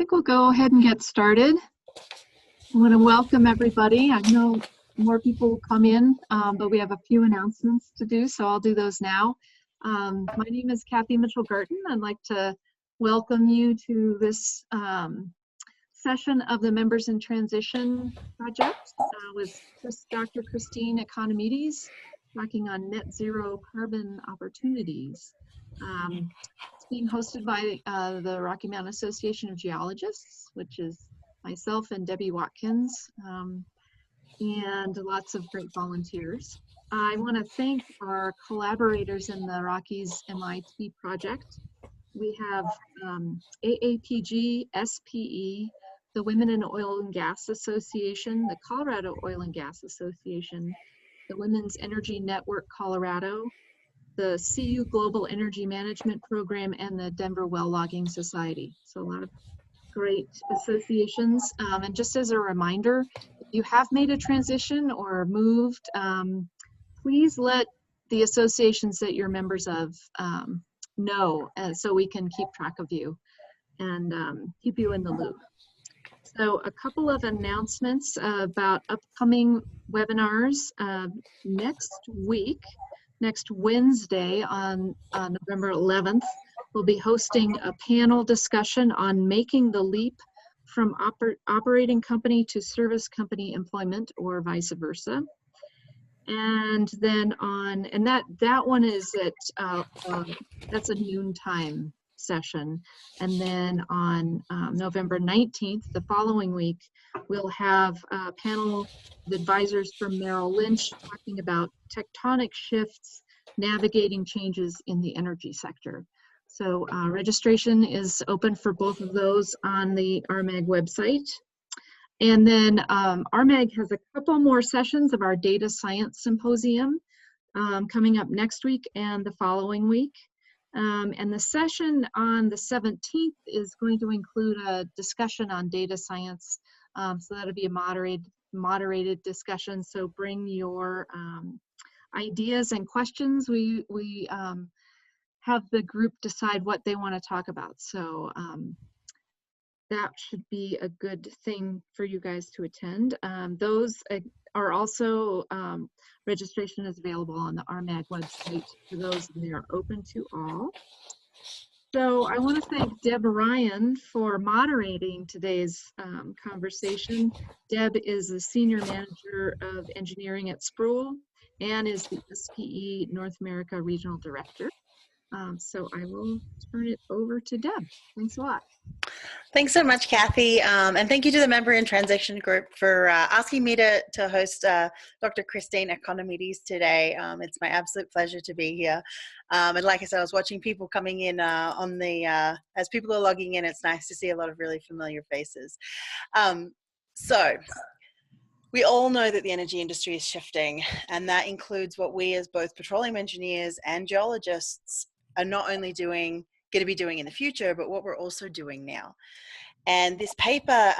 think we'll go ahead and get started. I want to welcome everybody. I know more people will come in, but we have a few announcements to do, so I'll do those now. My name is Kathy Mitchell-Garten. I'd like to welcome you to this session of the Members in Transition project with Dr. Christine Economides, talking on net zero carbon opportunities. It's being hosted by the Rocky Mountain Association of Geologists, which is myself and Debbie Watkins, and lots of great volunteers. I want to thank our collaborators in the Rockies MIT project. We have AAPG, SPE, the Women in Oil and Gas Association, the Colorado Oil and Gas Association, the Women's Energy Network Colorado, the CU Global Energy Management Program, and the Denver Well Logging Society. So a lot of great associations. And just as a reminder, if you have made a transition or moved, please let the associations that you're members of know, so we can keep track of you and keep you in the loop. So a couple of announcements about upcoming webinars next week. Next Wednesday on November 11th, we'll be hosting a panel discussion on making the leap from operating company to service company employment, or vice versa. And then that one is at, that's a noontime session. And then on November 19th, the following week, we'll have a panel of advisors from Merrill Lynch talking about tectonic shifts, navigating changes in the energy sector. So registration is open for both of those on the RMAG website. And then RMAG has a couple more sessions of our data science symposium coming up next week and the following week. And the session on the 17th is going to include a discussion on data science. So that'll be a moderated discussion. So bring your ideas and questions. We have the group decide what they want to talk about. So that should be a good thing for you guys to attend. Those are also, registration is available on the RMAG website for those, and they are open to all. So I want to thank Deb Ryan for moderating today's conversation. Deb is the Senior Manager of Engineering at Sproul and is the SPE North America Regional Director. So I will turn it over to Deb. Thanks a lot. Thanks so much, Kathy. And thank you to the Member in Transition group for asking me to host Dr. Christine Economides today. It's my absolute pleasure to be here. And like I said, I was watching people coming in as people are logging in, it's nice to see a lot of really familiar faces. So we all know that the energy industry is shifting, and that includes what we as both petroleum engineers and geologists are not only going to be doing in the future, but what we're also doing now. And this paper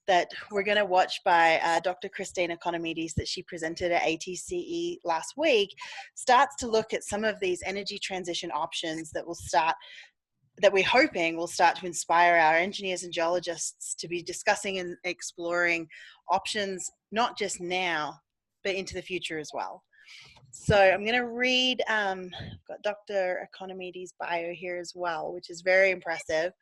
that we're going to watch by Dr. Christine Economides that she presented at ATCE last week starts to look at some of these energy transition options that we're hoping will start to inspire our engineers and geologists to be discussing and exploring options, not just now, but into the future as well. So I'm going to read, I've got Dr. Economides' bio here as well, which is very impressive.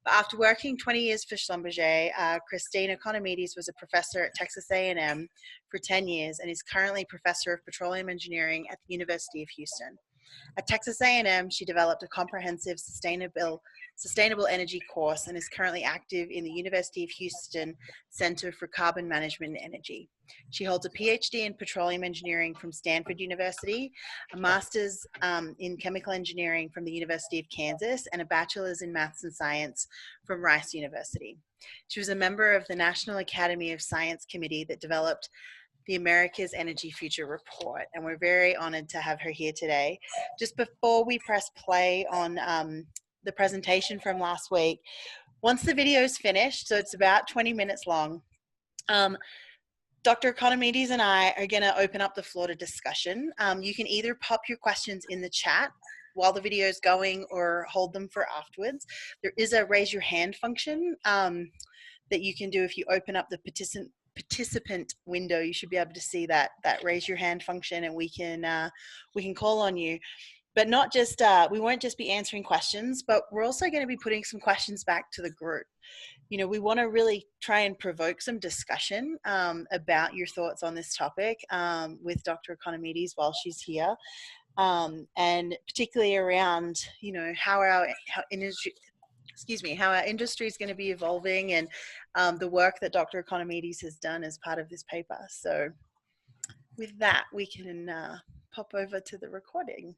But after working 20 years for Schlumberger, Christine Economides was a professor at Texas A&M for 10 years and is currently professor of petroleum engineering at the University of Houston. At Texas A&M, she developed a comprehensive sustainable energy course and is currently active in the University of Houston Center for Carbon Management and Energy. She holds a PhD in petroleum engineering from Stanford University, a master's in chemical engineering from the University of Kansas, and a bachelor's in maths and science from Rice University. She was a member of the National Academy of Science Committee that developed the America's Energy Future Report, and we're very honored to have her here today. Just before we press play on the presentation from last week, once the video is finished, so it's about 20 minutes long, Dr. Economides and I are going to open up the floor to discussion. You can either pop your questions in the chat while the video is going or hold them for afterwards. There is a raise your hand function that you can do if you open up the participant window. You should be able to see that raise your hand function, and we can call on you. But not just we won't just be answering questions, but we're also going to be putting some questions back to the group. You know, we want to really try and provoke some discussion about your thoughts on this topic with Dr. Economides while she's here, and particularly around, you know, how our industry is going to be evolving, and the work that Dr. Economides has done as part of this paper. So with that, we can pop over to the recording.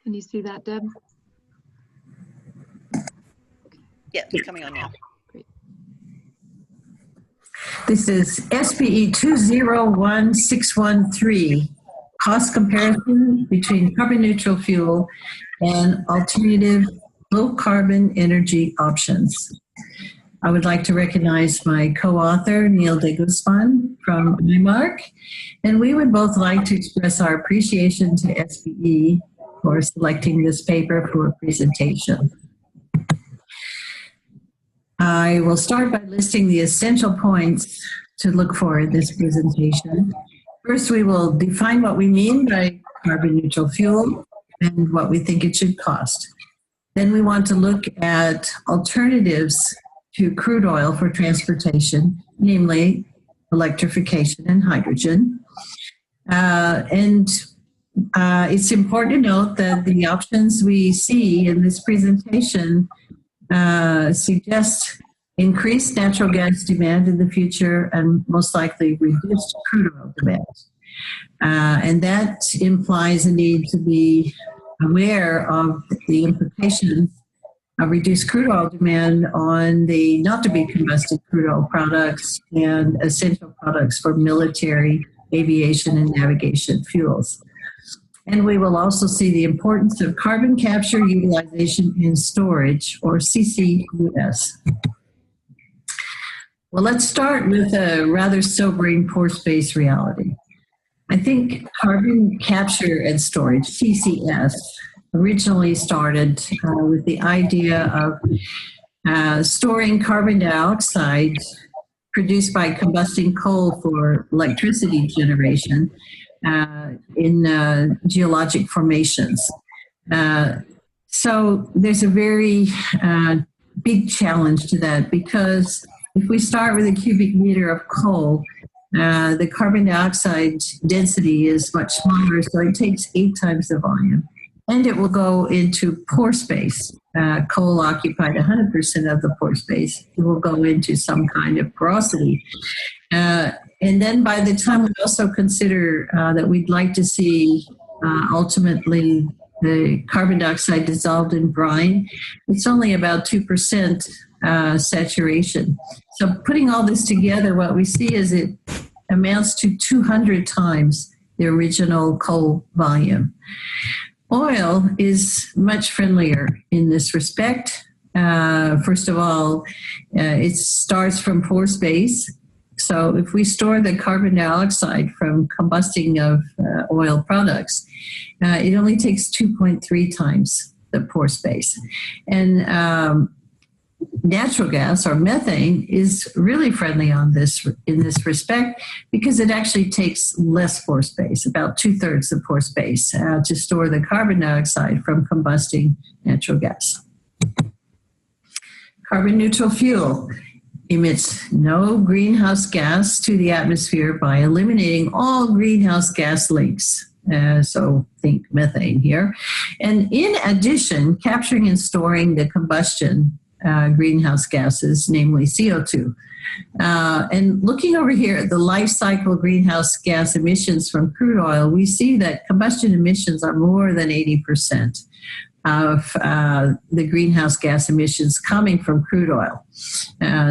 Can you see that, Deb? Yeah, it's coming on now. Great. This is SPE 201613, cost comparison between carbon neutral fuel and alternative low carbon energy options. I would like to recognize my co-author, Neil de Guzman from IMARC, and we would both like to express our appreciation to SPE for selecting this paper for a presentation. I will start by listing the essential points to look for in this presentation. First, we will define what we mean by carbon neutral fuel and what we think it should cost. Then we want to look at alternatives to crude oil for transportation, namely electrification and hydrogen. It's important to note that the options we see in this presentation suggest increased natural gas demand in the future and most likely reduced crude oil demand. And that implies a need to be aware of the implications of reduced crude oil demand on the not-to-be combusted crude oil products and essential products for military, aviation, and navigation fuels. And we will also see the importance of carbon capture, utilization, and storage, or CCUS. Well, let's start with a rather sobering pore space reality. I think carbon capture and storage, CCS, originally started with the idea of storing carbon dioxide produced by combusting coal for electricity generation in geologic formations. So there's a very big challenge to that, because if we start with a cubic meter of coal, the carbon dioxide density is much smaller, so it takes 8 times the volume. And it will go into pore space. Coal occupied 100% of the pore space. It will go into some kind of porosity. And then by the time we also consider that we'd like to see ultimately the carbon dioxide dissolved in brine, it's only about 2% saturation. So putting all this together, what we see is it amounts to 200 times the original coal volume. Oil is much friendlier in this respect. First of all, it starts from pore space. So if we store the carbon dioxide from combusting of oil products, it only takes 2.3 times the pore space. And natural gas, or methane, is really friendly in this respect, because it actually takes less pore space, about 2/3 the pore space, to store the carbon dioxide from combusting natural gas. Carbon neutral fuel emits no greenhouse gas to the atmosphere by eliminating all greenhouse gas links. So think methane here. And in addition, capturing and storing the combustion greenhouse gases, namely CO2. And looking over here at the life cycle greenhouse gas emissions from crude oil, we see that combustion emissions are more than 80% of the greenhouse gas emissions coming from crude oil.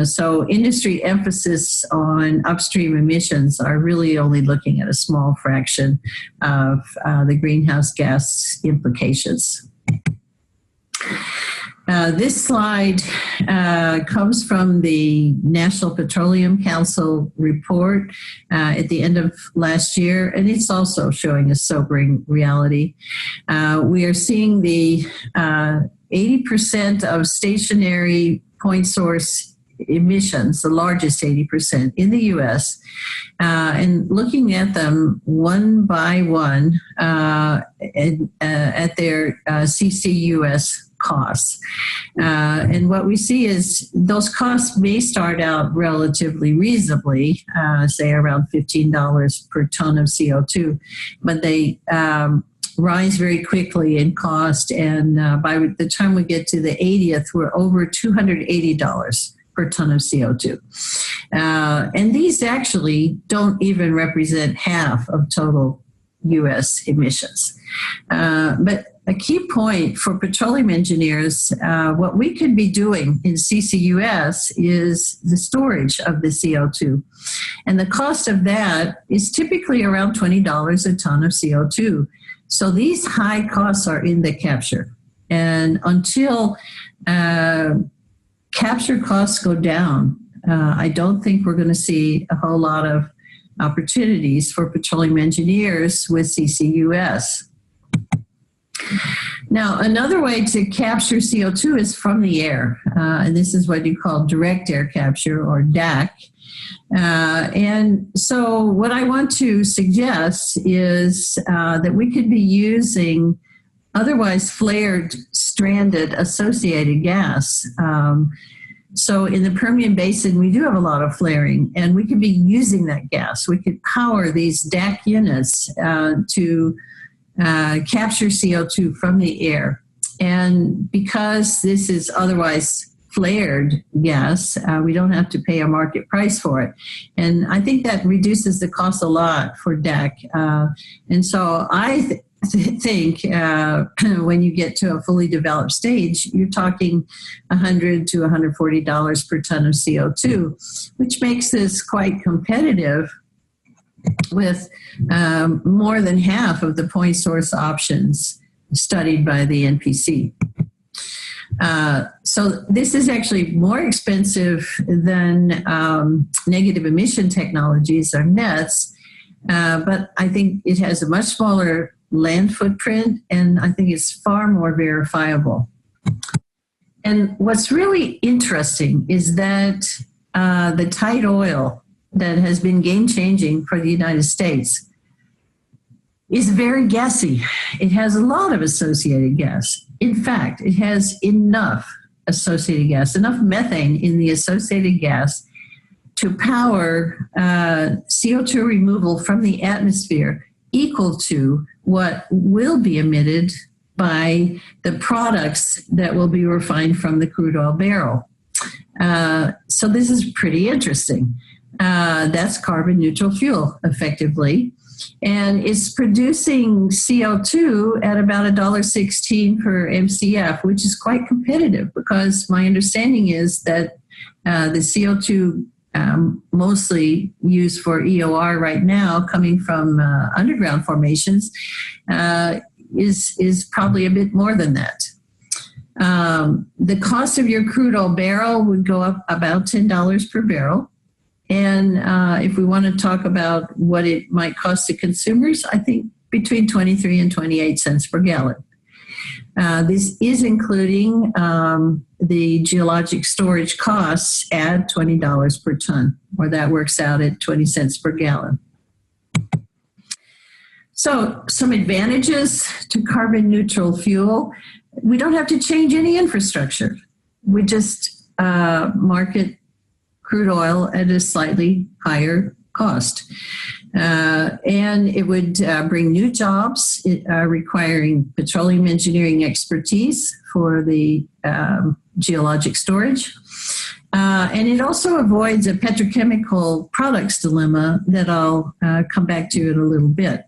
So industry emphasis on upstream emissions are really only looking at a small fraction of the greenhouse gas implications. This slide comes from the National Petroleum Council report at the end of last year, and it's also showing a sobering reality. We are seeing the 80% of stationary point source emissions, the largest 80% in the U.S., and looking at them one by one at their CCUS costs. And what we see is those costs may start out relatively reasonably, say around $15 per ton of CO2, but they rise very quickly in cost. And by the time we get to the 80th, we're over $280 per ton of CO2. And these actually don't even represent half of total U.S. emissions. But a key point for petroleum engineers, what we could be doing in CCUS is the storage of the CO2. And the cost of that is typically around $20 a ton of CO2. So these high costs are in the capture. And until capture costs go down, I don't think we're going to see a whole lot of opportunities for petroleum engineers with CCUS. Now, another way to capture CO2 is from the air, and this is what you call direct air capture, or DAC. And so what I want to suggest is that we could be using otherwise flared, stranded, associated gas. So in the Permian Basin, we do have a lot of flaring, and we could be using that gas. We could power these DAC units to capture CO2 from the air. And because this is otherwise flared gas, we don't have to pay a market price for it. And I think that reduces the cost a lot for DAC. And so I think when you get to a fully developed stage, you're talking $100 to $140 per ton of CO2, which makes this quite competitive with more than half of the point source options studied by the NPC. So this is actually more expensive than negative emission technologies or nets, but I think it has a much smaller land footprint, and I think it's far more verifiable. And what's really interesting is that the tight oil that has been game-changing for the United States is very gassy. It has a lot of associated gas. In fact, it has enough associated gas, enough methane in the associated gas to power CO2 removal from the atmosphere equal to what will be emitted by the products that will be refined from the crude oil barrel. So this is pretty interesting. That's carbon neutral fuel, effectively. And it's producing CO2 at about $1.16 per MCF, which is quite competitive, because my understanding is that the CO2 mostly used for EOR right now, coming from underground formations, is probably a bit more than that. The cost of your crude oil barrel would go up about $10 per barrel. And if we want to talk about what it might cost to consumers, I think between 23 and 28 cents per gallon. This is including the geologic storage costs at $20 per ton, or that works out at 20 cents per gallon. So some advantages to carbon neutral fuel. We don't have to change any infrastructure. We just market crude oil at a slightly higher cost. And it would bring new jobs requiring petroleum engineering expertise for the geologic storage. And it also avoids a petrochemical products dilemma that I'll come back to in a little bit.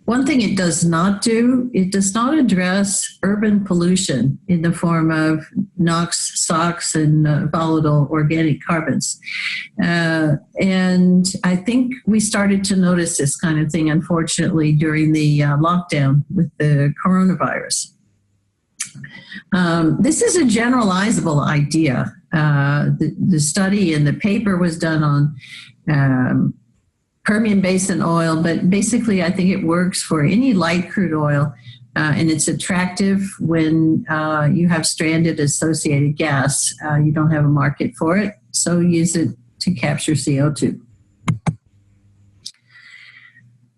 One thing it does not do, it does not address urban pollution in the form of NOx, SOx, and volatile organic carbons. And I think we started to notice this kind of thing, unfortunately, during the lockdown with the coronavirus. This is a generalizable idea. The study in the paper was done on Permian Basin oil, but basically I think it works for any light crude oil, and it's attractive when you have stranded associated gas. You don't have a market for it, so use it to capture CO2.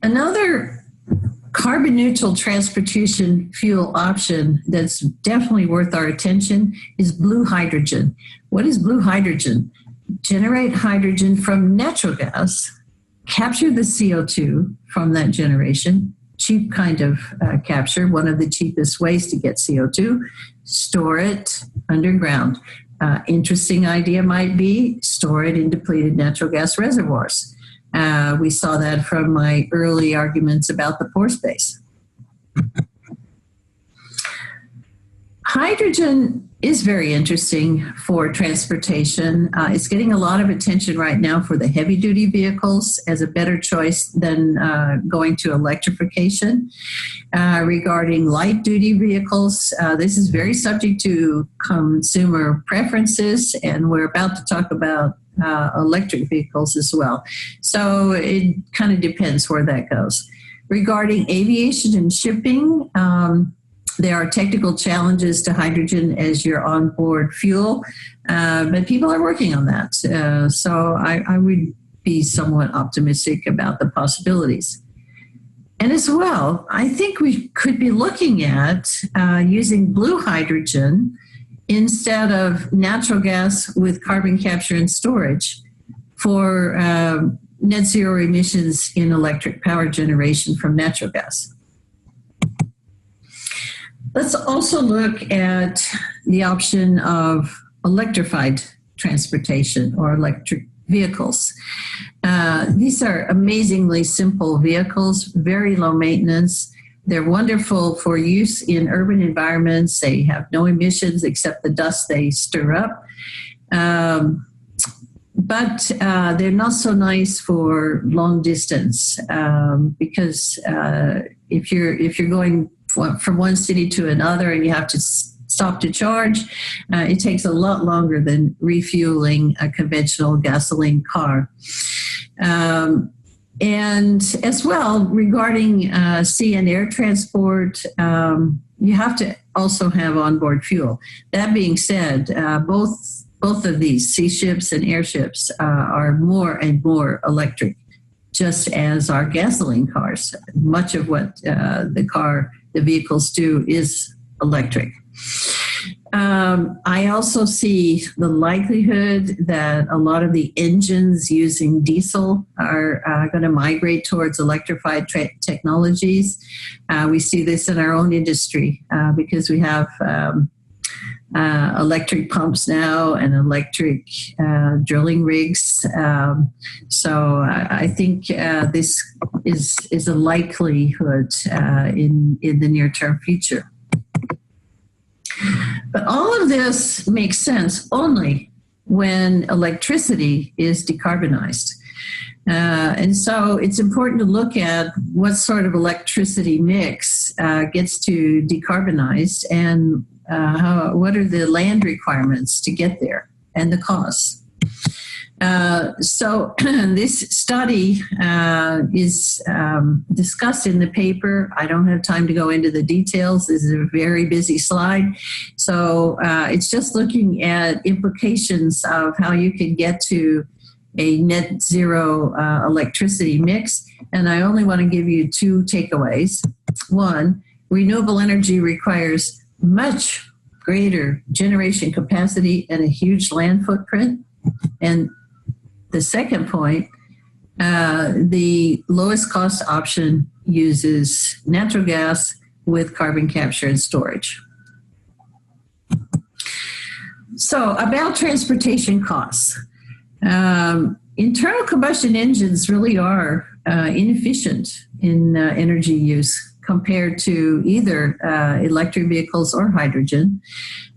Another carbon neutral transportation fuel option that's definitely worth our attention is blue hydrogen. What is blue hydrogen? Generate hydrogen from natural gas, capture the CO2 from that generation, cheap kind of capture, one of the cheapest ways to get CO2, store it underground. Interesting idea might be store it in depleted natural gas reservoirs. We saw that from my early arguments about the pore space. Hydrogen is very interesting for transportation. It's getting a lot of attention right now for the heavy-duty vehicles as a better choice than going to electrification. Regarding light-duty vehicles, this is very subject to consumer preferences, and we're about to talk about electric vehicles as well. So it kind of depends where that goes. Regarding aviation and shipping, there are technical challenges to hydrogen as your onboard fuel, but people are working on that. So I would be somewhat optimistic about the possibilities. And as well, I think we could be looking at using blue hydrogen instead of natural gas with carbon capture and storage for net zero emissions in electric power generation from natural gas. Let's also look at the option of electrified transportation or electric vehicles. These are amazingly simple vehicles, very low maintenance. They're wonderful for use in urban environments. They have no emissions except the dust they stir up. But they're not so nice for long distance because if you're going from one city to another and you have to stop to charge, it takes a lot longer than refueling a conventional gasoline car. And as well, regarding sea and air transport, you have to also have onboard fuel. That being said, both of these, sea ships and airships, are more and more electric, just as our gasoline cars. Much of what the vehicles do is electric. I also see the likelihood that a lot of the engines using diesel are going to migrate towards electrified technologies. We see this in our own industry because we have electric pumps now and electric drilling rigs. So I think this is a likelihood in the near-term future. But all of this makes sense only when electricity is decarbonized. And so it's important to look at what sort of electricity mix gets to decarbonized and what are the land requirements to get there and the costs. So this study is discussed in the paper. I don't have time to go into the details. This is a very busy slide. So it's just looking at implications of how you can get to a net zero electricity mix. And I only want to give you two takeaways. One, renewable energy requires much greater generation capacity and a huge land footprint. And the second point, the lowest cost option uses natural gas with carbon capture and storage. So about transportation costs. Internal combustion engines really are inefficient in energy use compared to either electric vehicles or hydrogen.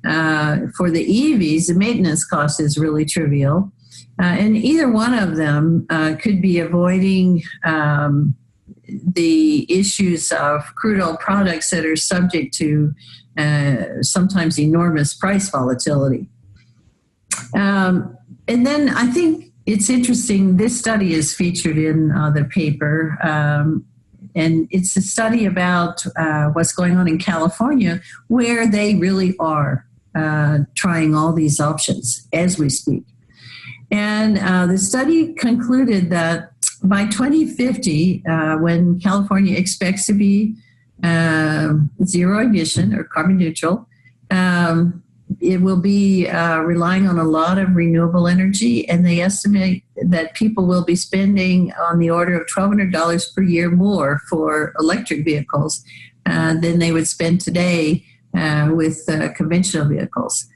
For the EVs, the maintenance cost is really trivial. And either one of them could be avoiding the issues of crude oil products that are subject to sometimes enormous price volatility. And then I think it's interesting, this study is featured in the paper, and it's a study about what's going on in California, where they really are trying all these options as we speak. And the study concluded that by 2050, when California expects to be zero emission or carbon neutral, it will be relying on a lot of renewable energy, and they estimate that people will be spending on the order of $1,200 per year more for electric vehicles than they would spend today with conventional vehicles.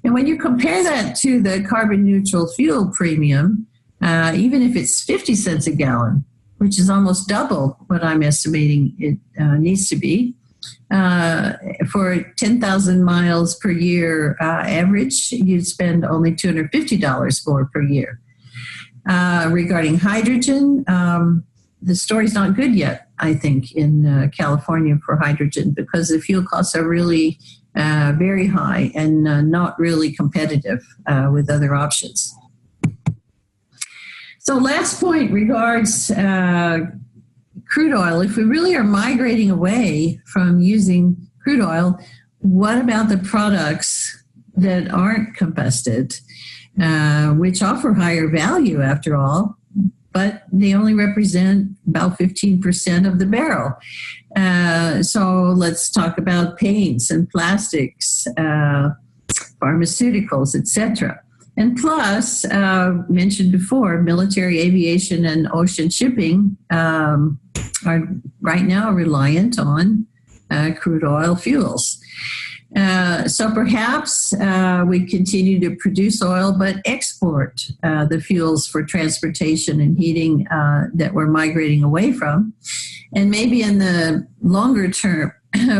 And when you compare that to the carbon neutral fuel premium, even if it's 50 cents a gallon, which is almost double what I'm estimating it needs to be, for 10,000 miles per year average, you'd spend only $250 more per year. Regarding hydrogen, the story's not good yet, I think, in California for hydrogen, because the fuel costs are really very high and not really competitive with other options. So last point regards crude oil. If we really are migrating away from using crude oil, what about the products that aren't combusted, which offer higher value after all, but they only represent about 15% of the barrel? So let's talk about paints and plastics, pharmaceuticals, etc. And plus, mentioned before, military aviation and ocean shipping are right now reliant on crude oil fuels. So perhaps we continue to produce oil, but export the fuels for transportation and heating that we're migrating away from. And maybe in the longer term,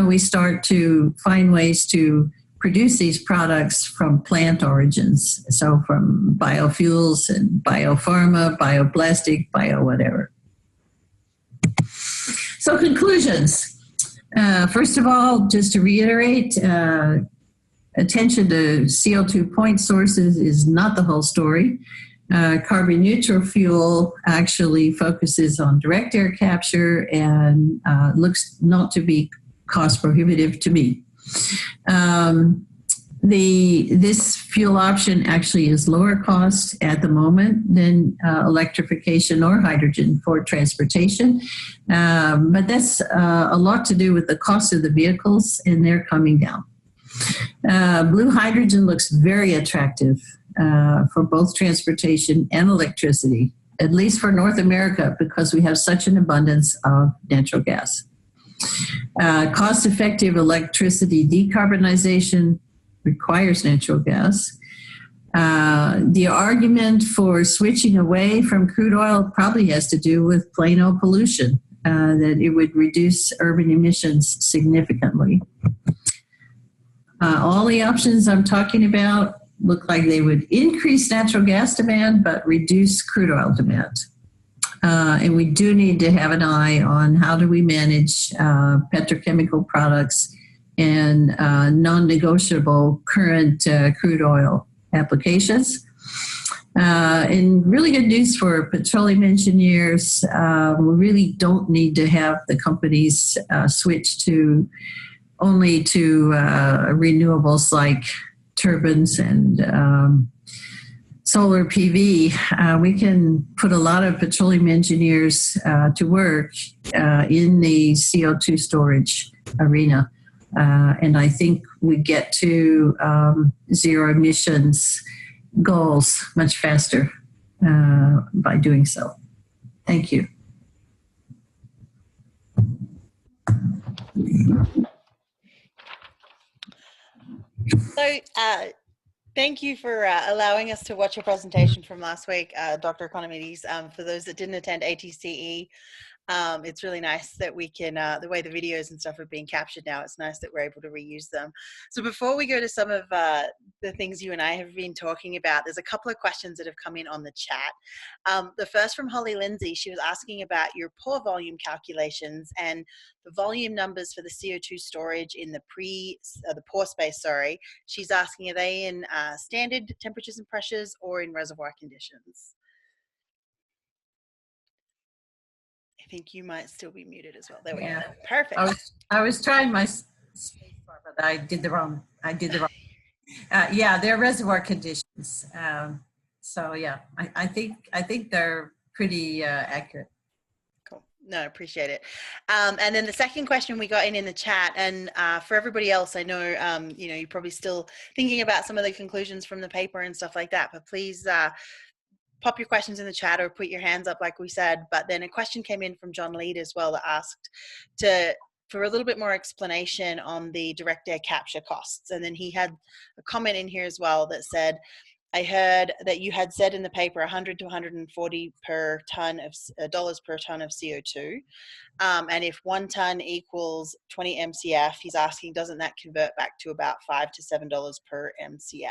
we start to find ways to produce these products from plant origins. So from biofuels and biopharma, bioplastic, bio whatever. So conclusions. First of all, just to reiterate, attention to CO2 point sources is not the whole story. Carbon neutral fuel actually focuses on direct air capture and looks not to be cost prohibitive to me. This fuel option actually is lower cost at the moment than electrification or hydrogen for transportation, but that's a lot to do with the cost of the vehicles, and they're coming down. Blue hydrogen looks very attractive for both transportation and electricity, at least for North America, because we have such an abundance of natural gas. Cost-effective electricity decarbonization requires natural gas. The argument for switching away from crude oil probably has to do with plain old pollution, that it would reduce urban emissions significantly. All the options I'm talking about look like they would increase natural gas demand but reduce crude oil demand. And we do need to have an eye on how do we manage petrochemical products and non-negotiable current crude oil applications. And really good news for petroleum engineers. We really don't need to have the companies switch to only to renewables like turbines and solar PV. We can put a lot of petroleum engineers to work in the CO2 storage arena. And I think we get to zero emissions goals much faster by doing so. Thank you. So thank you for allowing us to watch your presentation from last week, Dr. Economides. For those that didn't attend ATCE, It's really nice that we can, the way the videos and stuff are being captured now, it's nice that we're able to reuse them. So before we go to some of the things you and I have been talking about, there's a couple of questions that have come in on the chat. The first from Holly Lindsay, she was asking about your pore volume calculations and the volume numbers for the CO2 storage in the pore space, sorry. She's asking, are they in standard temperatures and pressures or in reservoir conditions? I think you might still be muted as well. There we go. Perfect. I was trying my space bar, but I did the wrong. Yeah, they're reservoir conditions. So yeah, I think they're pretty accurate. Cool. No, appreciate it. And then the second question we got in the chat, and for everybody else, I know you know, you're probably still thinking about some of the conclusions from the paper and stuff like that, but please pop your questions in the chat or put your hands up like we said. But then a question came in from John Lead as well that asked for a little bit more explanation on the direct air capture costs. And then he had a comment in here as well that said, I heard that you had said in the paper 100 to 140 per ton of dollars per ton of CO2. And if 1 ton equals 20 MCF, he's asking, doesn't that convert back to about $5 to $7 per MCF?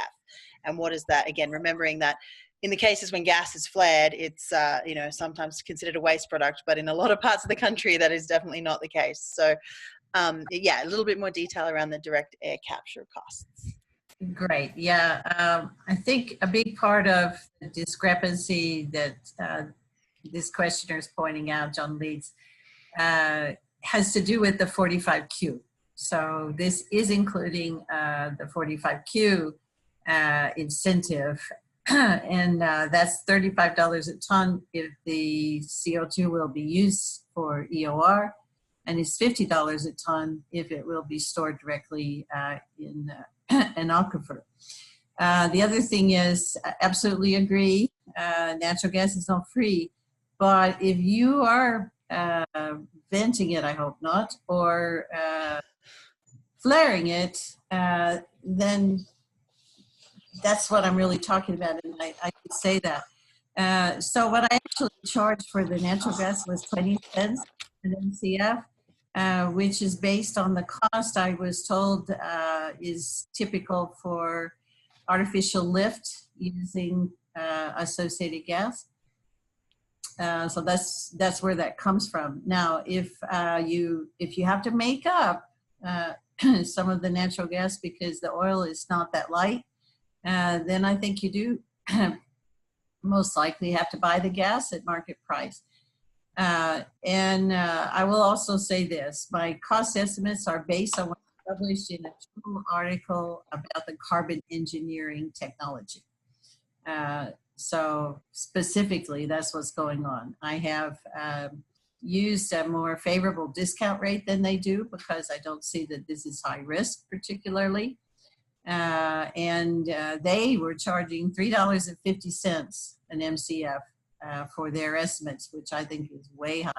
And what is that? Again, remembering that in the cases when gas is flared, it's you know, sometimes considered a waste product, but in a lot of parts of the country, that is definitely not the case. So yeah, a little bit more detail around the direct air capture costs. Great. Yeah, I think a big part of the discrepancy that this questioner is pointing out, John Leeds, has to do with the 45Q. So this is including the 45Q incentive, and that's $35 a ton if the CO2 will be used for EOR, and it's $50 a ton if it will be stored directly in an aquifer. The other thing is, I absolutely agree, natural gas is not free, but if you are venting it, I hope not, or flaring it, then that's what I'm really talking about, and I could say that. So what I actually charged for the natural gas was 20 cents an MCF, which is based on the cost I was told is typical for artificial lift using associated gas. So that's where that comes from. Now, if you have to make up some of the natural gas because the oil is not that light, then I think you do most likely have to buy the gas at market price. And I will also say this, my cost estimates are based on what I published in a journal article about the carbon engineering technology. So specifically, that's what's going on. I have used a more favorable discount rate than they do because I don't see that this is high risk particularly. And they were charging $3.50 an MCF for their estimates, which I think is way high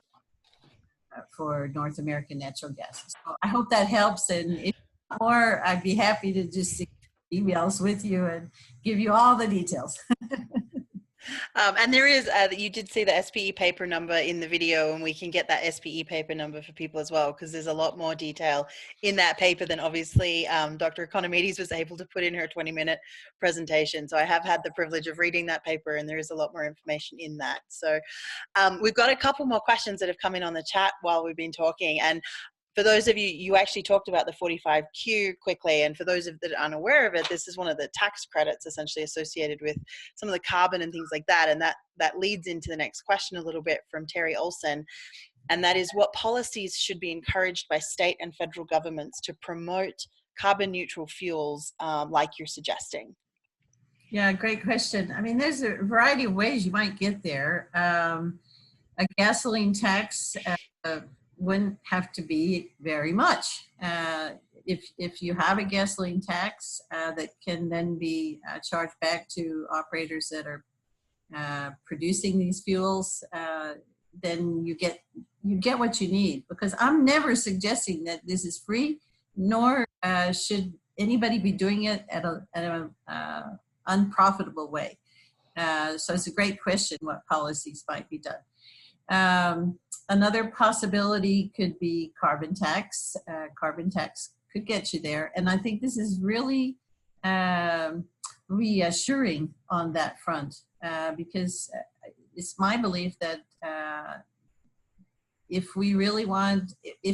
for North American natural gas. So I hope that helps, and if more, I'd be happy to just see emails with you and give you all the details. And there is, you did see the SPE paper number in the video, and we can get that SPE paper number for people as well, because there's a lot more detail in that paper than obviously Dr. Economides was able to put in her 20-minute presentation. So I have had the privilege of reading that paper, and there is a lot more information in that. So we've got a couple more questions that have come in on the chat while we've been talking. And for those of you, you actually talked about the 45Q quickly, and for those that are unaware of it, this is one of the tax credits essentially associated with some of the carbon and things like that, and that leads into the next question a little bit from Terry Olson, and that is, what policies should be encouraged by state and federal governments to promote carbon neutral fuels like you're suggesting? Yeah, great question. I mean, there's a variety of ways you might get there. A gasoline tax wouldn't have to be very much. If you have a gasoline tax that can then be charged back to operators that are producing these fuels, then you get what you need. Because I'm never suggesting that this is free, nor should anybody be doing it at a unprofitable way. So it's a great question, what policies might be done. Another possibility could be carbon tax. Carbon tax could get you there. And I think this is really reassuring on that front, because it's my belief that if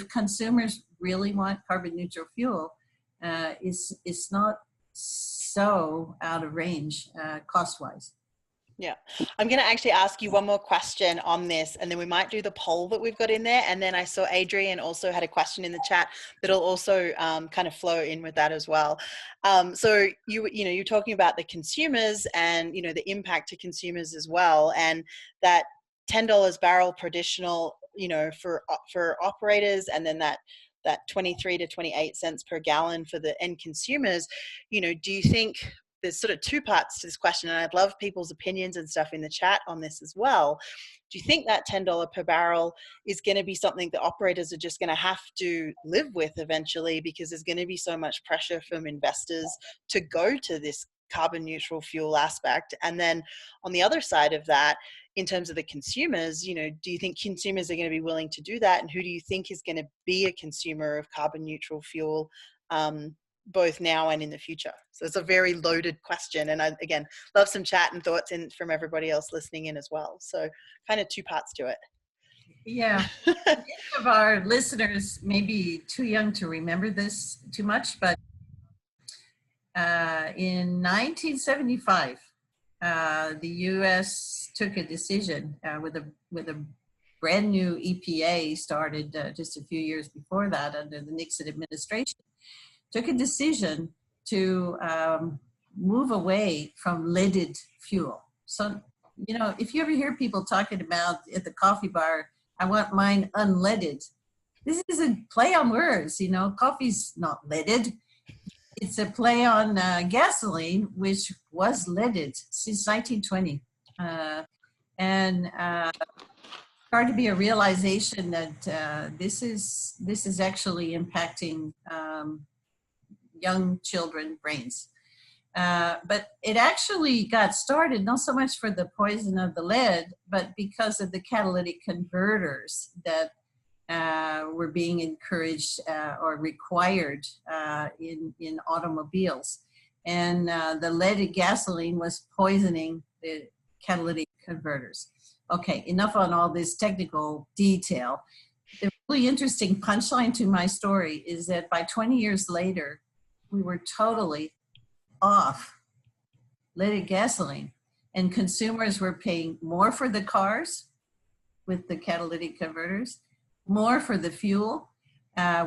consumers really want carbon neutral fuel, it's not so out of range cost-wise. Yeah, I'm going to actually ask you one more question on this, and then we might do the poll that we've got in there. And then I saw Adrian also had a question in the chat that'll also kind of flow in with that as well. So you're talking about the consumers and the impact to consumers as well, and that $10 barrel per additional for operators, and then that 23 to 28 cents per gallon for the end consumers. Do you think there's sort of two parts to this question, and I'd love people's opinions and stuff in the chat on this as well. Do you think that $10 per barrel is going to be something that operators are just going to have to live with eventually, because there's going to be so much pressure from investors to go to this carbon neutral fuel aspect? And then on the other side of that, in terms of the consumers, do you think consumers are going to be willing to do that? And who do you think is going to be a consumer of carbon neutral fuel, both now and in the future? So it's a very loaded question, and I again love some chat and thoughts from everybody else listening in as well. So kind of two parts to it. Yeah. Many of our listeners may be too young to remember this too much, but in 1975 the US took a decision with a brand new EPA started just a few years before that under the Nixon administration, took a decision to move away from leaded fuel. So, if you ever hear people talking about at the coffee bar, I want mine unleaded, this is a play on words. Coffee's not leaded. It's a play on gasoline, which was leaded since 1920. And started to be a realization that this is actually impacting young children brains. But it actually got started not so much for the poison of the lead, but because of the catalytic converters that were being encouraged or required in automobiles. And the leaded gasoline was poisoning the catalytic converters. Okay, enough on all this technical detail. The really interesting punchline to my story is that by 20 years later, we were totally off leaded gasoline, and consumers were paying more for the cars with the catalytic converters, more for the fuel.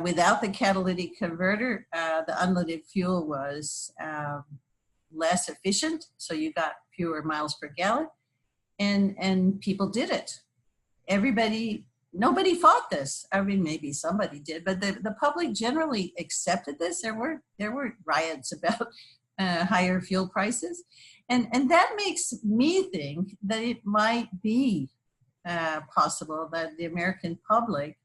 Without the catalytic converter, the unleaded fuel was less efficient, so you got fewer miles per gallon, and people did it. Nobody fought this. I mean, maybe somebody did, but the public generally accepted this. There were riots about higher fuel prices. And that makes me think that it might be possible that the American public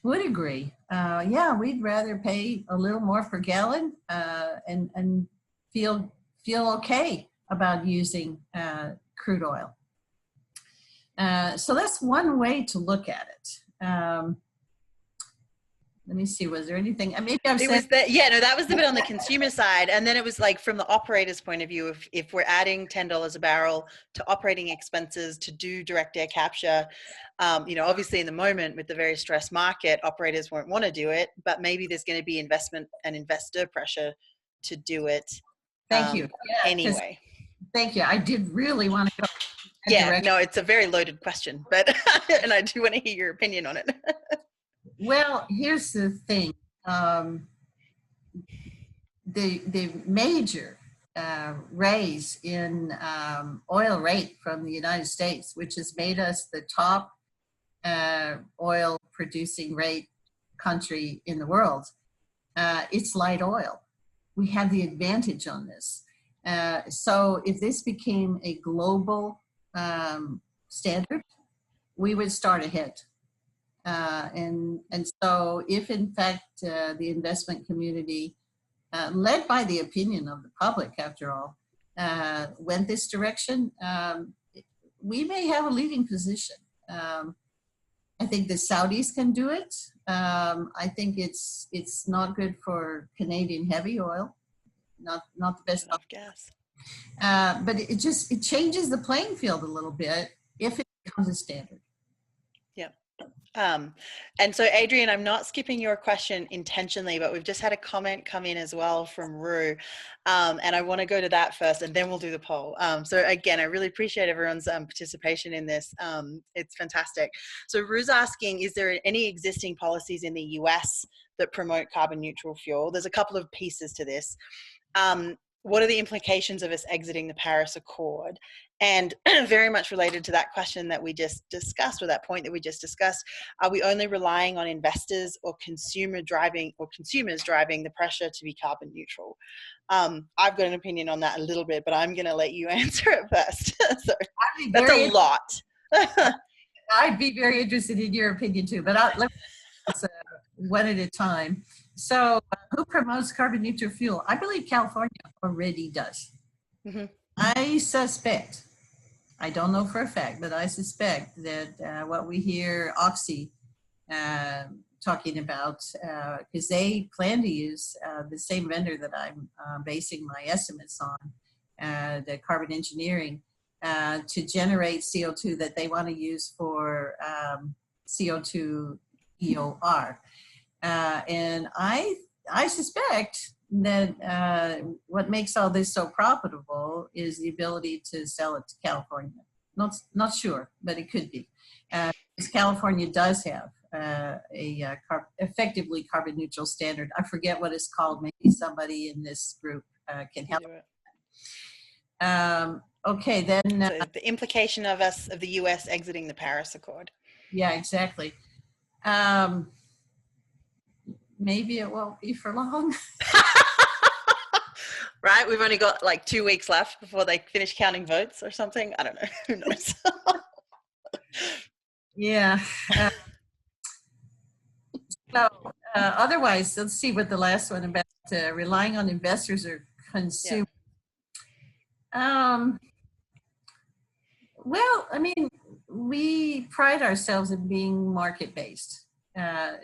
would agree. Yeah, we'd rather pay a little more per gallon and feel okay about using crude oil. So that's one way to look at it. Let me see, was there anything? Maybe I've said that was the bit on the consumer side. And then it was like from the operator's point of view, if we're adding $10 a barrel to operating expenses to do direct air capture, obviously in the moment with the very stressed market, operators won't want to do it, but maybe there's going to be investment and investor pressure to do it. Thank you. Yeah, anyway. Thank you. I did really want to go. Yeah, no, it's a very loaded question, but and I do want to hear your opinion on it. Well, here's the thing. The major raise in oil rate from the United States, which has made us the top oil producing rate country in the world, it's light oil. We have the advantage on this. So if this became a global standard, we would start ahead. And so if in fact the investment community, led by the opinion of the public after all, went this direction, we may have a leading position. I think the Saudis can do it. I think it's not good for Canadian heavy oil. Not the best. Enough gas. But it changes the playing field a little bit if it becomes a standard. Yeah. And so Adrian, I'm not skipping your question intentionally, but we've just had a comment come in as well from Rue. And I want to go to that first and then we'll do the poll. So again, I really appreciate everyone's participation in this. It's fantastic. So Rue's asking, is there any existing policies in the US that promote carbon neutral fuel? There's a couple of pieces to this. What are the implications of us exiting the Paris Accord? And very much related to that question that we just discussed, or that point that we just discussed, are we only relying on investors or consumers driving the pressure to be carbon neutral? I've got an opinion on that a little bit, but I'm going to let you answer it first. So that's a lot. I'd be very interested in your opinion too, but let's one at a time. So who promotes carbon neutral fuel? I believe California already does. Mm-hmm. I suspect, I don't know for a fact, but I suspect that what we hear Oxy talking about, because they plan to use the same vendor that I'm basing my estimates on, the carbon engineering, to generate CO2 that they want to use for CO2 EOR. And I suspect that what makes all this so profitable is the ability to sell it to California. Not sure, but it could be. Because California does have effectively carbon neutral standard. I forget what it's called. Maybe somebody in this group can help. Okay, then. So the implication of the US exiting the Paris Accord. Yeah, exactly. Maybe it won't be for long. Right? We've only got like 2 weeks left before they finish counting votes or something. I don't know. Who knows? Yeah. So otherwise, let's see what the last one about relying on investors or consumers. Yeah. Well, I mean, we pride ourselves in being market-based.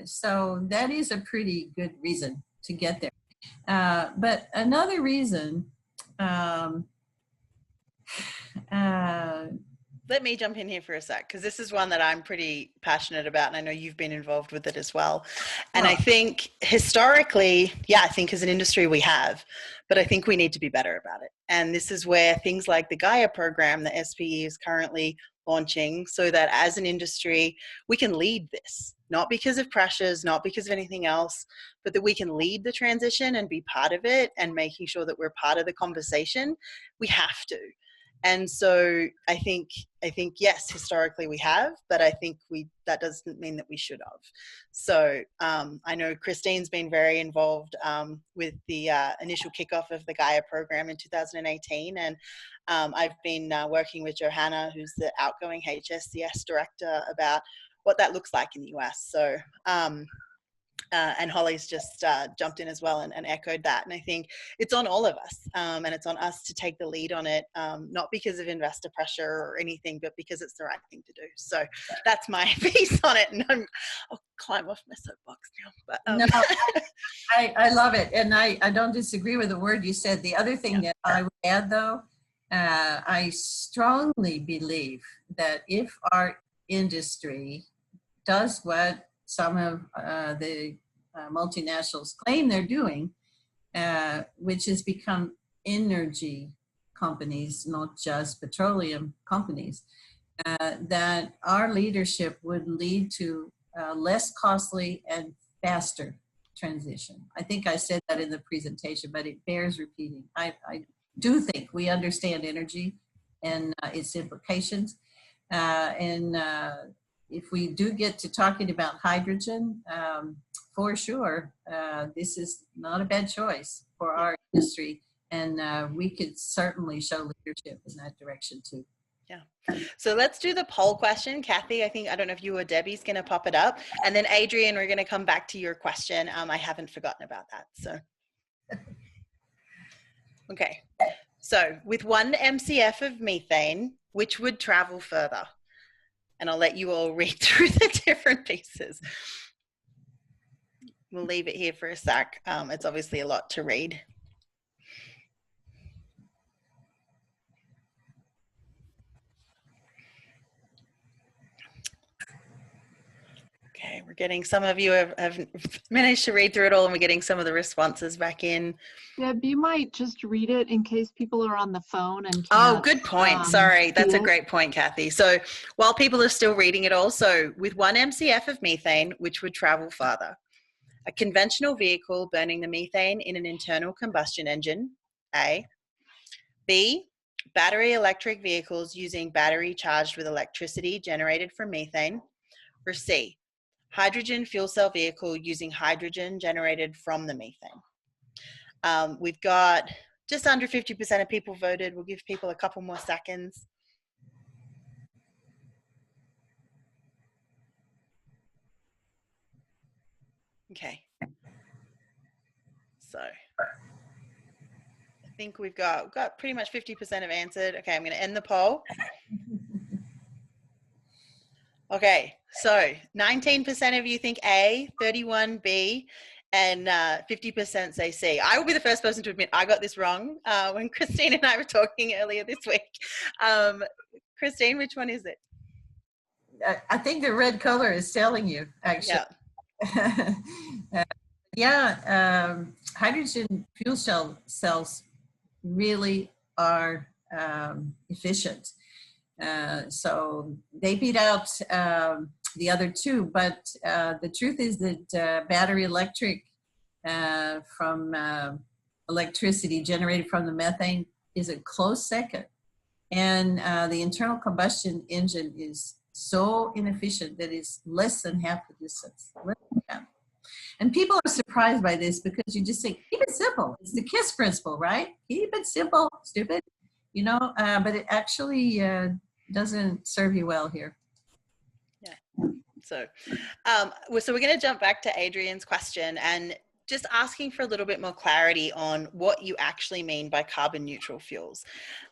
So that is a pretty good reason to get there. But another reason, let me jump in here for a sec, because this is one that I'm pretty passionate about, and I know you've been involved with it as well. And I think historically, I think as an industry we have, but I think we need to be better about it. And this is where things like the GAIA program that SPE is currently launching, so that as an industry, we can lead this, not because of pressures, not because of anything else, but that we can lead the transition and be part of it and making sure that we're part of the conversation. We have to. And so I think yes, historically we have, but I think that doesn't mean that we should have. So I know Christine's been very involved with the initial kickoff of the GAIA program in 2018, and I've been working with Johanna, who's the outgoing HSCS director, about what that looks like in the US. So and Holly's just jumped in as well and echoed that. And I think it's on all of us, and it's on us to take the lead on it, not because of investor pressure or anything, but because it's the right thing to do. So that's my piece on it. And I'll climb off my soapbox now. But, No, I love it. And I don't disagree with the word you said. The other thing that I would add, though, I strongly believe that if our industry does what some of the multinationals claim they're doing, which has become energy companies, not just petroleum companies, that our leadership would lead to less costly and faster transition. I think I said that in the presentation, but it bears repeating. I do think we understand energy and its implications, and if we do get to talking about hydrogen, for sure, this is not a bad choice for our industry, and we could certainly show leadership in that direction too. Yeah. So let's do the poll question. Kathy, I don't know if you or Debbie's going to pop it up, and then Adrian, we're going to come back to your question. I haven't forgotten about that. So, okay. So with 1 MCF of methane, which would travel further? and I'll let you all read through the different pieces. We'll leave it here for a sec. It's obviously a lot to read. Okay, we're getting, some of you have managed to read through it all, and we're getting some of the responses back in. Deb, you might just read it in case people are on the phone and Oh, can't, good point. Sorry, that's see a it. great point, Kathy. So while people are still reading it all, so with 1 MCF of methane, which would travel farther, a conventional vehicle burning the methane in an internal combustion engine, A. B, battery electric vehicles using battery charged with electricity generated from methane, or C, hydrogen fuel cell vehicle using hydrogen generated from the methane. We've got just under 50% of people voted. We'll give people a couple more seconds. Okay. So I think we've got pretty much 50% have answered. Okay, I'm going to end the poll. Okay, so 19% of you think A, 31 B, and 50% say C. I will be the first person to admit I got this wrong when Christine and I were talking earlier this week. Christine, which one is it? I think the red color is telling you, actually. Yeah. Hydrogen fuel cells really are efficient. So they beat out the other two, but the truth is that battery electric from electricity generated from the methane is a close second. And the internal combustion engine is so inefficient that it's less than half the distance. And people are surprised by this because you just say, keep it simple. It's the KISS principle, right? Keep it simple, stupid. You know, but it actually doesn't serve you well here. Yeah. So we're going to jump back to Adrian's question and just asking for a little bit more clarity on what you actually mean by carbon neutral fuels.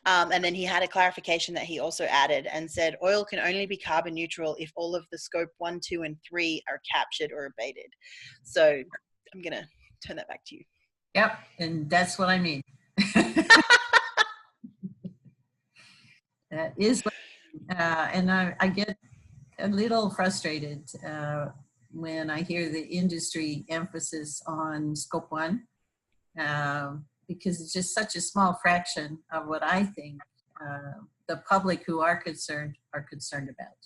And then he had a clarification that he also added and said oil can only be carbon neutral if all of the scope 1, 2, and 3 are captured or abated. So I'm going to turn that back to you. Yep, and that's what I mean. That is, and I get a little frustrated when I hear the industry emphasis on scope 1, because it's just such a small fraction of what I think the public who are concerned about.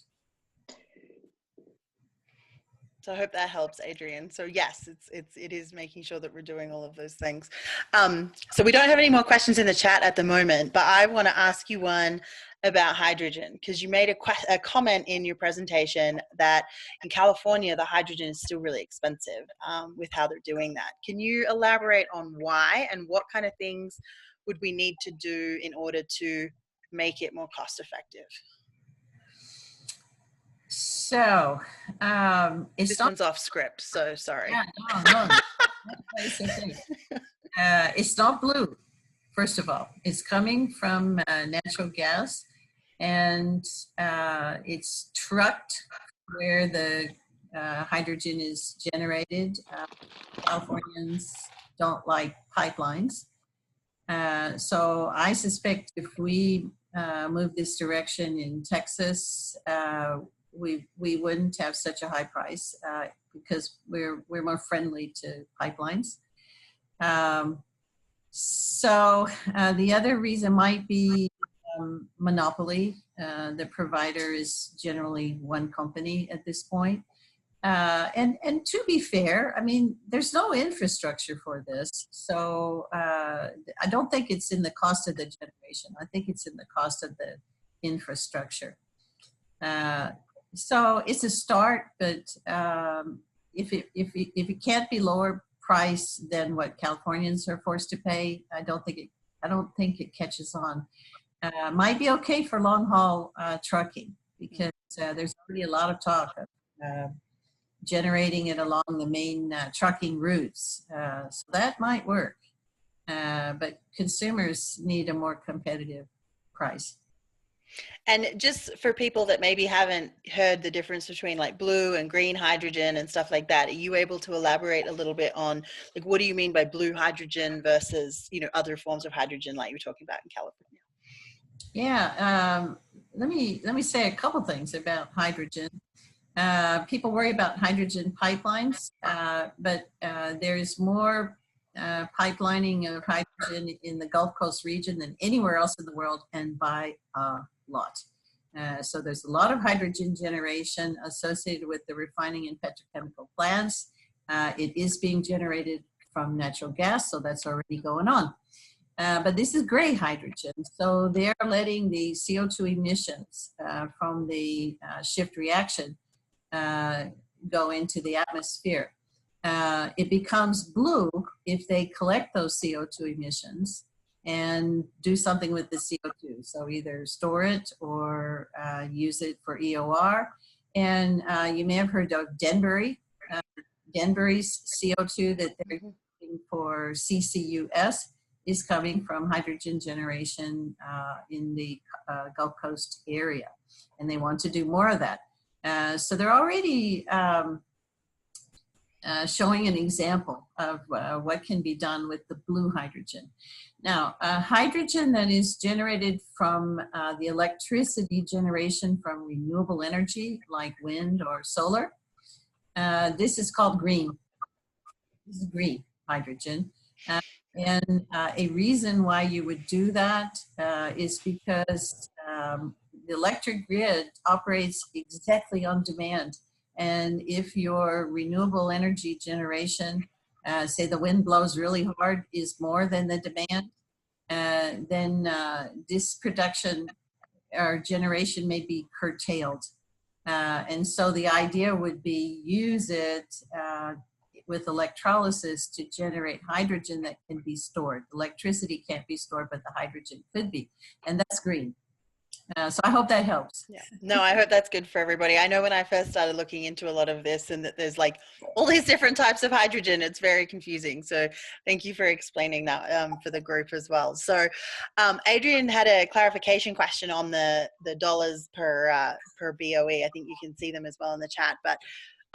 So I hope that helps, Adrian. So yes, it is making sure that we're doing all of those things. So we don't have any more questions in the chat at the moment, but I want to ask you one about hydrogen, because you made a comment in your presentation that in California, the hydrogen is still really expensive with how they're doing that. Can you elaborate on why and what kind of things would we need to do in order to make it more cost effective? So this one's off script, so sorry. Yeah, no. It's okay. It's not blue, first of all. It's coming from natural gas, and it's trucked where the hydrogen is generated. Californians don't like pipelines. So I suspect if we move this direction in Texas, we wouldn't have such a high price because we're more friendly to pipelines. So the other reason might be monopoly. The provider is generally one company at this point. And to be fair, I mean, there's no infrastructure for this. So I don't think it's in the cost of the generation. I think it's in the cost of the infrastructure. So it's a start, but if it can't be lower price than what Californians are forced to pay, I don't think it catches on. Might be okay for long haul trucking because there's already a lot of talk of generating it along the main trucking routes. So that might work, but consumers need a more competitive price. And just for people that maybe haven't heard the difference between like blue and green hydrogen and stuff like that, are you able to elaborate a little bit on like what do you mean by blue hydrogen versus, you know, other forms of hydrogen like you were talking about in California? Yeah, let me say a couple things about hydrogen. People worry about hydrogen pipelines, but there's more pipelining of hydrogen in the Gulf Coast region than anywhere else in the world, and by a lot. So there's a lot of hydrogen generation associated with the refining and petrochemical plants. It is being generated from natural gas, so that's already going on. But this is gray hydrogen, so they're letting the CO2 emissions from the shift reaction go into the atmosphere. It becomes blue if they collect those CO2 emissions and do something with the CO2. So either store it or use it for EOR. And you may have heard of Denbury. Denbury's CO2 that they're using for CCUS is coming from hydrogen generation in the Gulf Coast area. And they want to do more of that. So they're already showing an example of what can be done with the blue hydrogen. Now, hydrogen that is generated from the electricity generation from renewable energy like wind or solar, this is called green. This is green hydrogen. And a reason why you would do that is because the electric grid operates exactly on demand. And if your renewable energy generation, say the wind blows really hard, is more than the demand, then this production or generation may be curtailed. And so the idea would be use it with electrolysis to generate hydrogen that can be stored. Electricity can't be stored, but the hydrogen could be. And that's green. So I hope that helps. Yeah, no, I hope that's good for everybody. I know when I first started looking into a lot of this and that there's like all these different types of hydrogen, it's very confusing. So thank you for explaining that for the group as well. So Adrian had a clarification question on the dollars per BOE. I think you can see them as well in the chat, but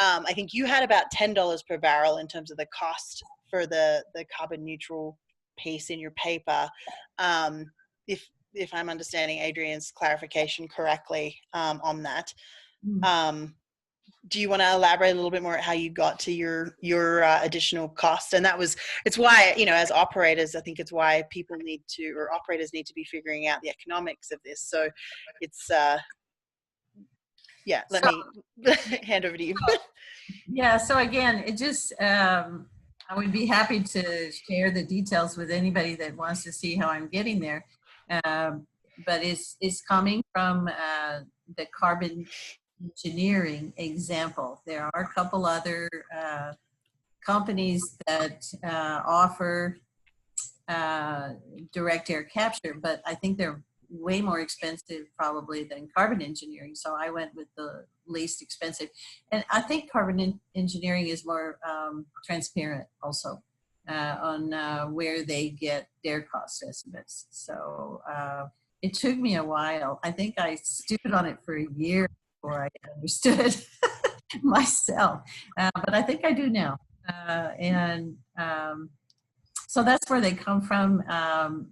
I think you had about $10 per barrel in terms of the cost for the carbon neutral piece in your paper. If I'm understanding Adrian's clarification correctly on that. Do you want to elaborate a little bit more at how you got to your additional cost? And it's why, you know, as operators, I think it's why people need to, or operators need to be figuring out the economics of this. So it's, yeah, let me hand over to you. Yeah, so again, it just, I would be happy to share the details with anybody that wants to see how I'm getting there. But it's coming from the carbon engineering example. There are a couple other companies that offer direct air capture, but I think they're way more expensive probably than carbon engineering. So I went with the least expensive. And I think carbon engineering is more transparent also on where they get their cost estimates. So it took me a while. I think I stewed on it for a year before I understood myself. But I think I do now. So that's where they come from.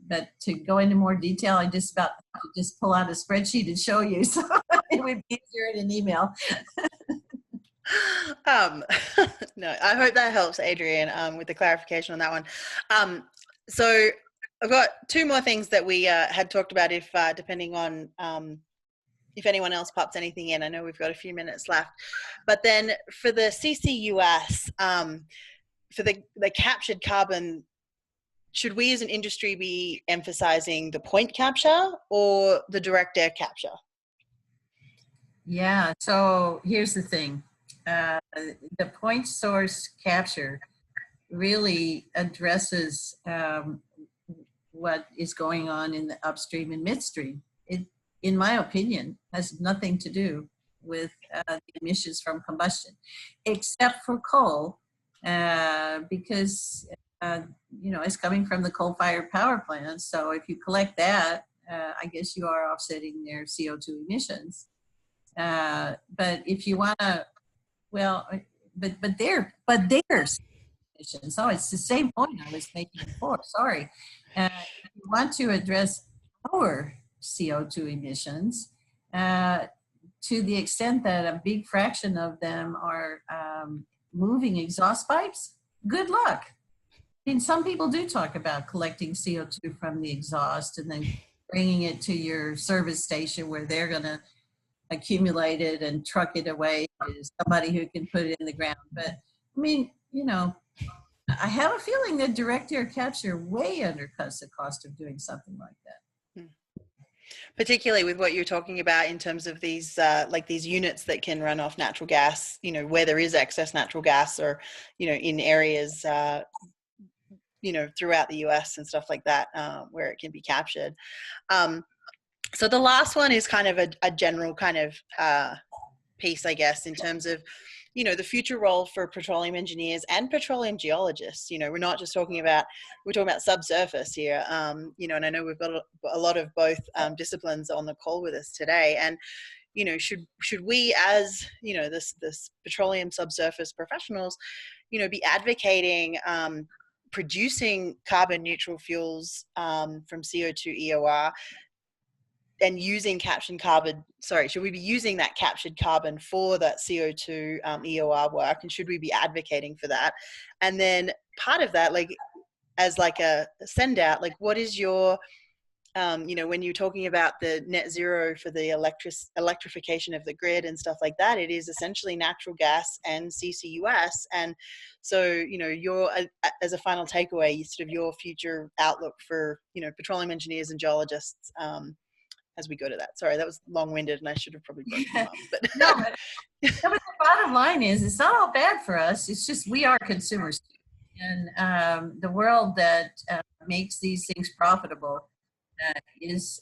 But to go into more detail, I just pull out a spreadsheet and show you. So it would be easier in an email. No, I hope that helps, Adrian, with the clarification on that one. So I've got two more things that we had talked about if depending on if anyone else pops anything in. I know we've got a few minutes left. But then for the CCUS, for the captured carbon, should we as an industry be emphasizing the point capture or the direct air capture? Yeah, so here's the thing. The point source capture really addresses what is going on in the upstream and midstream. It, in my opinion, has nothing to do with the emissions from combustion, except for coal, because you know, it's coming from the coal-fired power plants. So if you collect that, I guess you are offsetting their CO2 emissions. But if you want to, well, but there's emissions. So it's the same point I was making before. Sorry. If you want to address our CO2 emissions, to the extent that a big fraction of them are moving exhaust pipes, good luck. I mean, some people do talk about collecting CO2 from the exhaust and then bringing it to your service station where they're going to accumulate it and truck it away to somebody who can put it in the ground. But I mean, you know, I have a feeling that direct air capture way undercuts the cost of doing something like that. Particularly with what you're talking about in terms of these like these units that can run off natural gas, you know, where there is excess natural gas, or, you know, in areas you know, throughout the US and stuff like that, where it can be captured. So the last one is kind of a general kind of piece, I guess, in terms of, you know, the future role for petroleum engineers and petroleum geologists. You know, we're not just talking about, we're talking about subsurface here, you know, and I know we've got a lot of both disciplines on the call with us today. And, you know, should we, as, you know, this petroleum subsurface professionals, you know, be advocating producing carbon neutral fuels from CO2 EOR and using captured carbon, should we be using that captured carbon for that CO2 EOR work, and should we be advocating for that? And then part of that, like, as like a send out, like, what is your, you know, when you're talking about the net zero for the electrification of the grid and stuff like that, it is essentially natural gas and CCUS. And so, you know, your, as a final takeaway, sort of your future outlook for, you know, petroleum engineers and geologists as we go to that. Sorry, that was long-winded and I should have probably broken them up. But. But the bottom line is, it's not all bad for us. It's just we are consumers. And the world that makes these things profitable is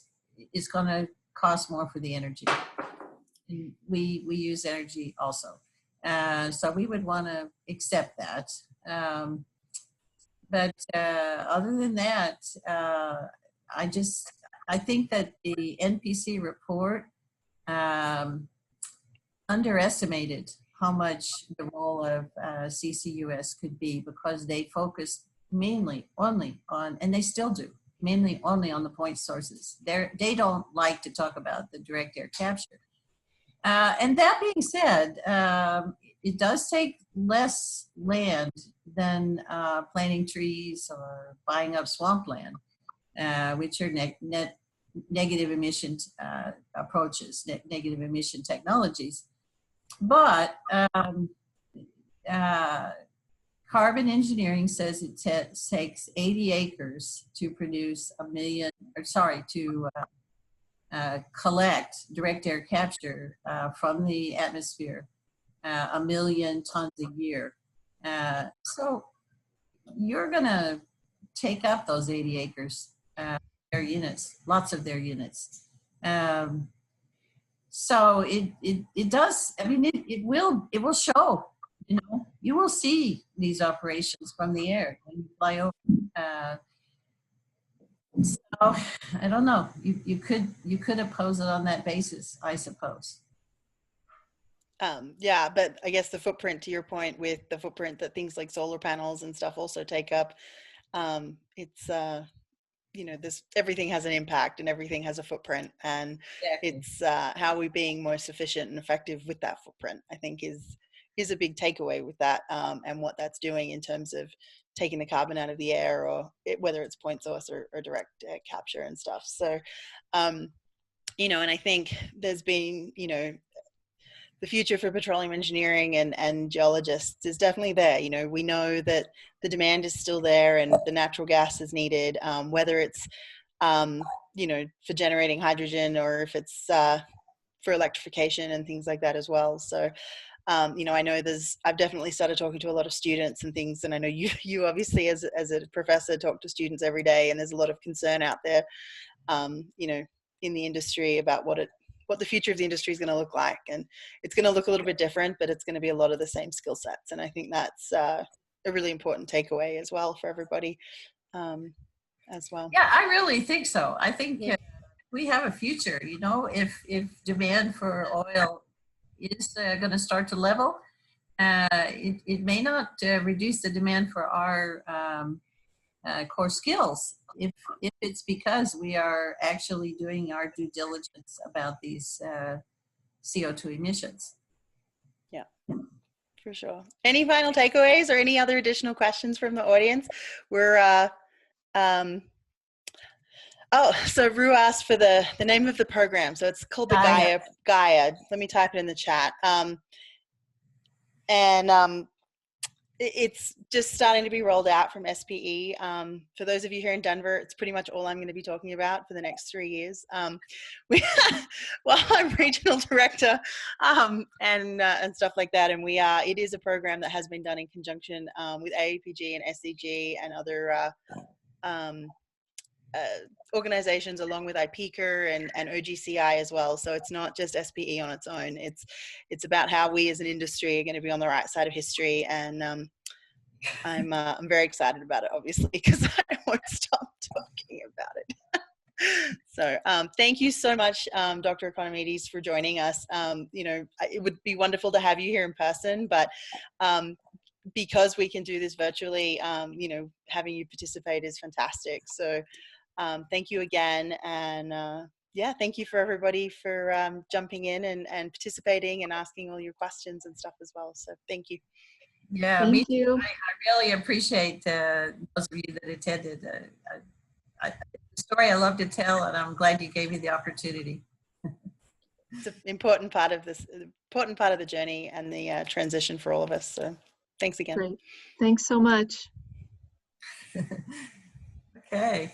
going to cost more for the energy. And we use energy also. So we would want to accept that. But other than that, I think that the NPC report underestimated how much the role of CCUS could be, because they focused mainly only on, and they still do, mainly only on the point sources. They don't like to talk about the direct air capture. And that being said, it does take less land than planting trees or buying up swampland, which are negative emission approaches, negative emission technologies. But carbon engineering says it takes 80 acres to produce collect direct air capture from the atmosphere, 1 million tons a year. So you're gonna take up those 80 acres, their units, lots of their units. So it does, I mean, it will show, you know, you will see these operations from the air when you fly over. So I don't know, you could oppose it on that basis, I suppose. Yeah, but I guess the footprint, to your point, with the footprint that things like solar panels and stuff also take up, it's you know, everything has an impact and everything has a footprint, and exactly. It's how are we being most efficient and effective with that footprint, I think is a big takeaway with that, and what that's doing in terms of taking the carbon out of the air, or whether it's point source or direct capture and stuff. So you know, and I think there's been, you know, the future for petroleum engineering and geologists is definitely there. You know, we know that the demand is still there and the natural gas is needed, whether it's, you know, for generating hydrogen, or if it's for electrification and things like that as well. So, you know, I know I've definitely started talking to a lot of students and things, and I know you obviously as a professor talk to students every day, and there's a lot of concern out there, you know, in the industry about what the future of the industry is going to look like. And it's going to look a little bit different, but it's going to be a lot of the same skill sets. And I think that's a really important takeaway as well for everybody as well. Yeah, I really think so. I think we have a future. You know, if demand for oil is going to start to level, it may not reduce the demand for our core skills if it's because we are actually doing our due diligence about these CO2 emissions. Yeah, for sure. Any final takeaways or any other additional questions from the audience? We're oh, so Rue asked for the name of the program. So it's called the GAIA. Let me type it in the chat. It's just starting to be rolled out from SPE. For those of you here in Denver, it's pretty much all I'm going to be talking about for the next 3 years. Well, I'm regional director and stuff like that, and it is a program that has been done in conjunction with AEPG and SCG and other organizations, along with IPECA and OGCI as well. So it's not just SPE on its own. It's about how we as an industry are going to be on the right side of history, and I'm very excited about it, obviously, because I won't stop talking about it. So thank you so much, Dr. Economides, for joining us. You know, it would be wonderful to have you here in person, but because we can do this virtually, you know, having you participate is fantastic. So thank you again, and yeah, thank you for everybody for jumping in and participating and asking all your questions and stuff as well. So thank you. Yeah, Thank you. I really appreciate those of you that attended. The story I love to tell, and I'm glad you gave me the opportunity. It's an important part of the journey and the transition for all of us. So thanks again. Great. Thanks so much. Okay.